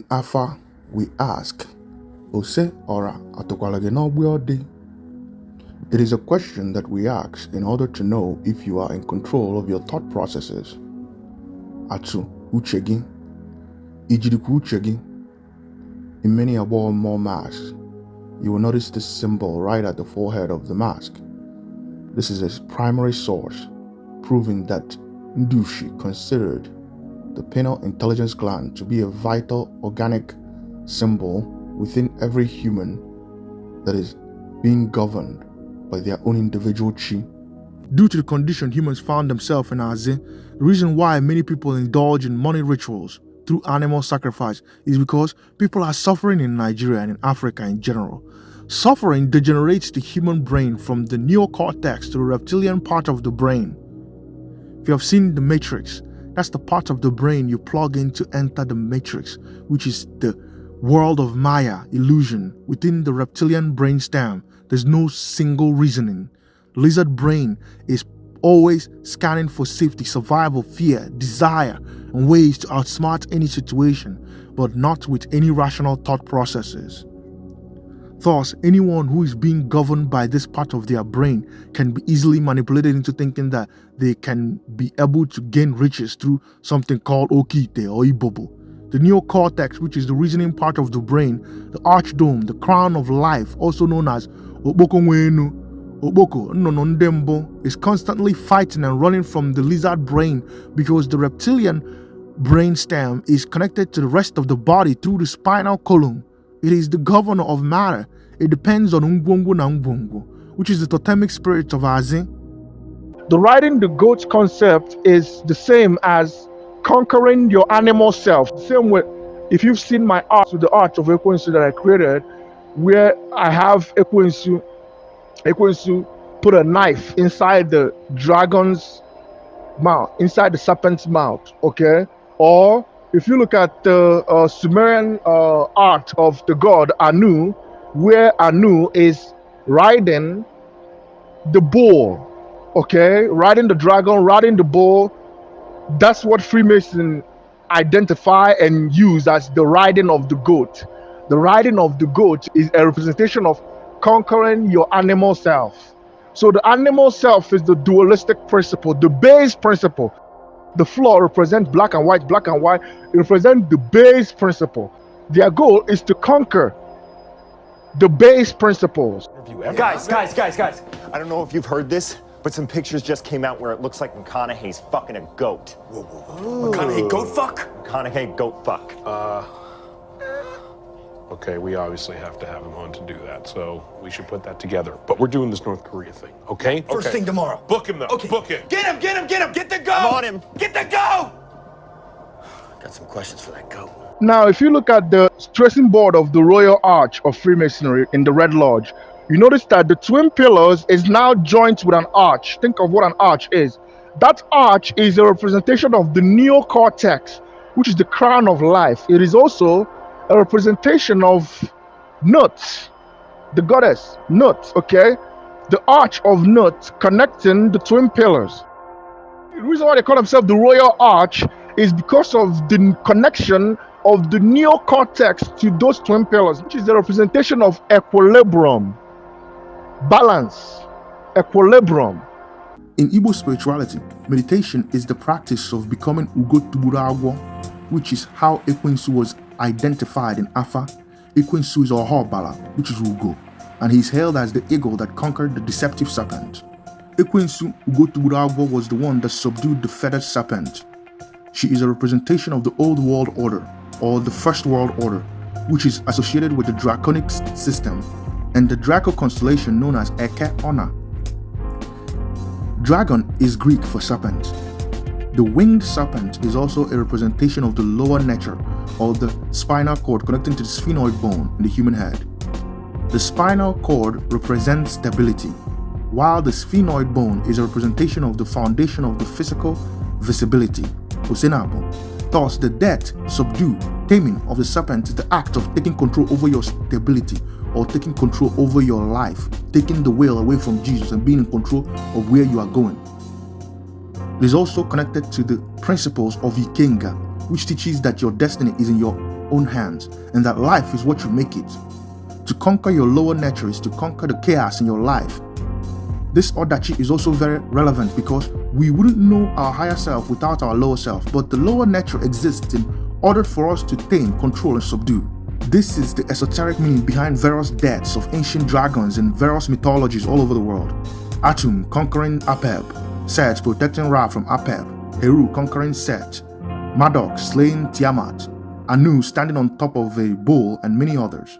Afa, we ask, Ose Ora Atokwalage Nogbiodi? It is a question that we ask in order to know if you are in control of your thought processes. Atsu Uchegi, Ijidiku Uchegi. In many Abo more masks, you will notice this symbol right at the forehead of the mask. This is its primary source, proving that Ndushi considered the pineal intelligence gland to be a vital organic symbol within every human that is being governed by their own individual chi. Due to the condition humans found themselves in Aze, the reason why many people indulge in money rituals through animal sacrifice is because people are suffering in Nigeria and in Africa in general. Suffering degenerates the human brain from the neocortex to the reptilian part of the brain. If you have seen The Matrix, that's the part of the brain you plug in to enter the matrix, which is the world of Maya illusion. Within the reptilian brainstem, there's no single reasoning. The lizard brain is always scanning for safety, survival, fear, desire, and ways to outsmart any situation, but not with any rational thought processes. Thus, anyone who is being governed by this part of their brain can be easily manipulated into thinking that they can be able to gain riches through something called Okite or Ibobo. The neocortex, which is the reasoning part of the brain, the archdome, the crown of life, also known as Oboko Ndembo, is constantly fighting and running from the lizard brain because the reptilian brainstem is connected to the rest of the body through the spinal column. It is the governor of matter. It depends on Ngwongwo, which is the totemic spirit of Aze. The riding the goat concept is the same as conquering your animal self. The same way, if you've seen my art with the art of Ekwensu that I created, where I have Ekwensu put a knife inside the dragon's mouth, inside the serpent's mouth, okay? Or if you look at the Sumerian art of the god Anu, where Anu is riding the bull, okay? Riding the dragon, riding the bull. That's what Freemasons identify and use as the riding of the goat. The riding of the goat is a representation of conquering your animal self. So the animal self is the dualistic principle, the base principle. The floor represents black and white, it represents the base principle. Their goal is to conquer the base principles. Guys. I don't know if you've heard this, but some pictures just came out where it looks like McConaughey's fucking a goat. Whoa. McConaughey goat fuck? McConaughey goat fuck. Okay, we obviously have to have him on to do that, so we should put that together. But we're doing this North Korea thing, okay? First thing tomorrow. Book him, though. Okay. Book him. Get him! Get the goat! I'm on him. Get the goat! Got some questions for that goat. Now, if you look at the tracing board of the Royal Arch of Freemasonry in the Red Lodge, you notice that the twin pillars is now joined with an arch. Think of what an arch is. That arch is a representation of the neocortex, which is the crown of life. It is also a representation of Nut, the goddess Nut, okay? The arch of Nut connecting the twin pillars. The reason why they call themselves the Royal Arch is because of the connection of the neocortex to those twin pillars, which is the representation of equilibrium, balance, equilibrium. In Igbo spirituality, meditation is the practice of becoming Ugo Tubura Agwo, which is how Ekwensu was identified in Afa. Ekwensu is Ohobala, which is Ugo, and he is hailed as the eagle that conquered the deceptive serpent. Ekwensu Ugo Tubura Agwo was the one that subdued the feathered serpent. She is a representation of the Old World Order, or the First World Order, which is associated with the Draconic system and the Draco constellation known as Eke Ona. Dragon is Greek for serpent. The winged serpent is also a representation of the lower nature, or the spinal cord connecting to the sphenoid bone in the human head. The spinal cord represents stability, while the sphenoid bone is a representation of the foundation of the physical visibility, Osenabo. Thus, the death, subdue, taming of the serpent is the act of taking control over your stability, or taking control over your life, taking the wheel away from Jesus and being in control of where you are going. It is also connected to the principles of Ikenga, which teaches that your destiny is in your own hands, and that life is what you make it. To conquer your lower nature is to conquer the chaos in your life. This Odachi is also very relevant because we wouldn't know our higher self without our lower self, but the lower nature exists in order for us to tame, control, and subdue. This is the esoteric meaning behind various deaths of ancient dragons in various mythologies all over the world. Atum conquering Apep, Set protecting Ra from Apep, Heru conquering Set, Marduk slaying Tiamat, Anu standing on top of a bull, and many others.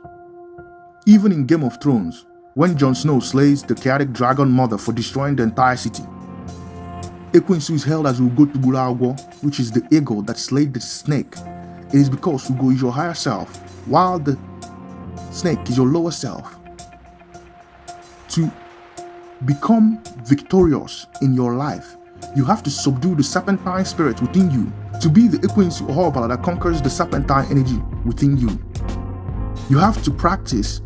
Even in Game of Thrones, when Jon Snow slays the chaotic dragon mother for destroying the entire city, Ekwensu is held as Ugo, which is the eagle that slayed the snake. It is because Ugo is your higher self, while the snake is your lower self. To become victorious in your life, you have to subdue the serpentine spirit within you, to be the Ekwensu Ohobala that conquers the serpentine energy within you. You have to practice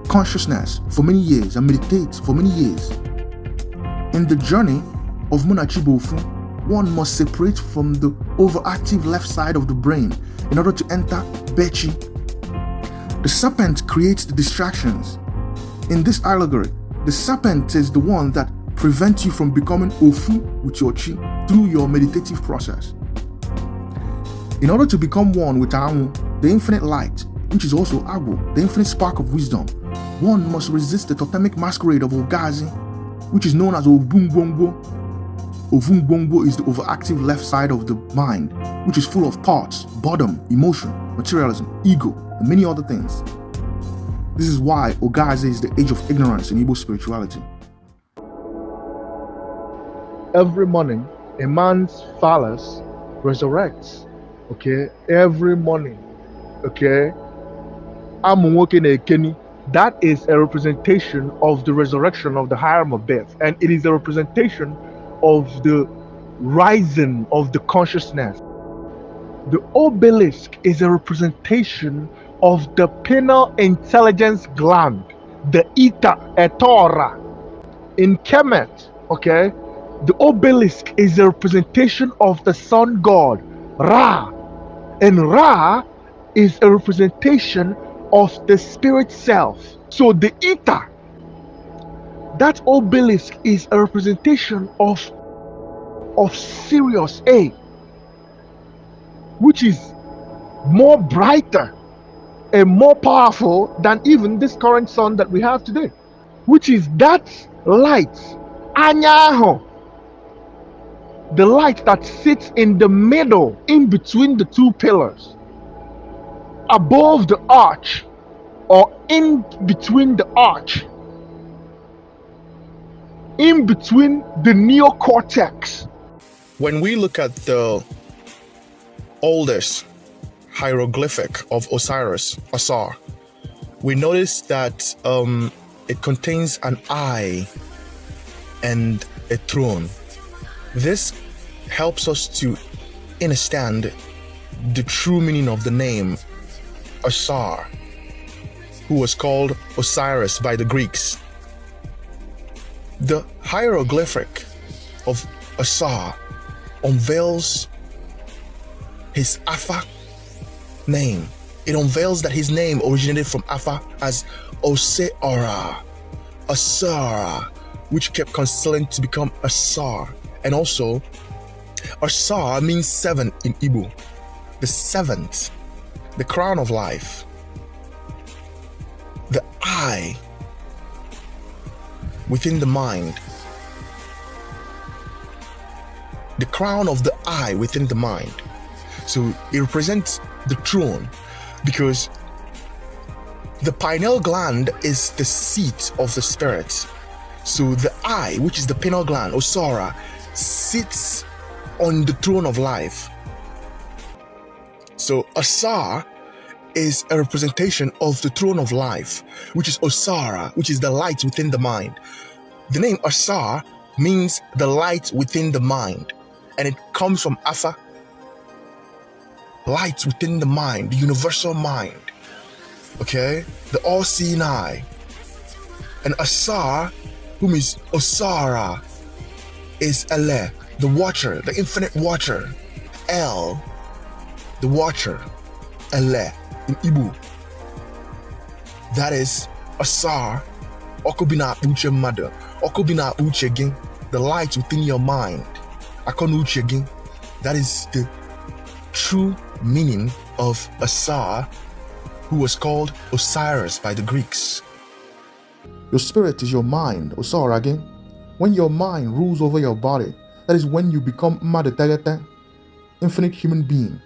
consciousness for many years and meditate for many years. In the journey of Munachibofu, one must separate from the overactive left side of the brain in order to enter Bechi. The serpent creates the distractions. In this allegory, the serpent is the one that prevents you from becoming Ofu with your chi through your meditative process. In order to become one with Amu, the infinite light, which is also Agwo, the infinite spark of wisdom, one must resist the totemic masquerade of Ogazi, which is known as OBU NGWONGWO. OBU NGWONGWO is the overactive left side of the mind, which is full of thoughts, boredom, emotion, materialism, ego, and many other things. This is why Ogazi is the age of ignorance in Igbo spirituality. Every morning, a man's phallus resurrects. Okay, every morning. Okay, that is a representation of the resurrection of the Hiram of Beth, and it is a representation of the rising of the consciousness. The obelisk is a representation of the pineal intelligence gland, the Ita Etora. In Kemet, okay, the obelisk is a representation of the sun god, Ra. And Ra is a representation of the spirit self. So the Ita, that obelisk is a representation of Sirius A, which is more brighter and more powerful than even this current sun that we have today, which is that light, Anyaho, the light that sits in the middle, in between the two pillars, above the arch, or in between the arch, in between the neocortex. When we look at the oldest hieroglyphic of Osiris, Asar, we notice that it contains an eye and a throne. This helps us to understand the true meaning of the name Asar, who was called Osiris by the Greeks. The hieroglyphic of Asar unveils his Afa name. It unveils that his name originated from Afa as Ose Aka, Asara, which kept concealing to become Asar. And also, Asar means seven in Igbo, the seventh, the crown of life, the eye within the mind, the crown of the eye within the mind. So it represents the throne, because the pineal gland is the seat of the spirit. So the eye, which is the pineal gland, Osara, sits on the throne of life. So Asar is a representation of the throne of life, which is Osara, which is the light within the mind. The name Asar means the light within the mind, and it comes from Afa, light within the mind, the universal mind, okay, the all-seeing eye. And Asar, whom is Osara, is Ele, the watcher, the infinite watcher. El, the watcher, Ele. in Igbo. That is Asar, Okubina Uche Mother, Okubina Uche Ging, the light within your mind. Akonu Uche Ging. That is the true meaning of Asar, who was called Osiris by the Greeks. Your spirit is your mind, Osara again. When your mind rules over your body, that is when you become MMADU, infinite human being.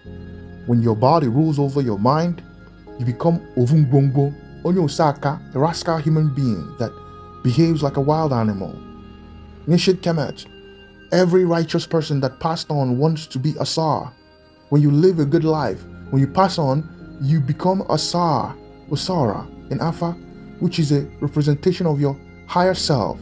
When your body rules over your mind, you become OBU NGWONGWO, Ndi Ose Aka, a rascal human being that behaves like a wild animal. Nishid Kemet, every righteous person that passed on wants to be Asar. When you live a good life, when you pass on, you become Asar, Osara in Afa, which is a representation of your higher self,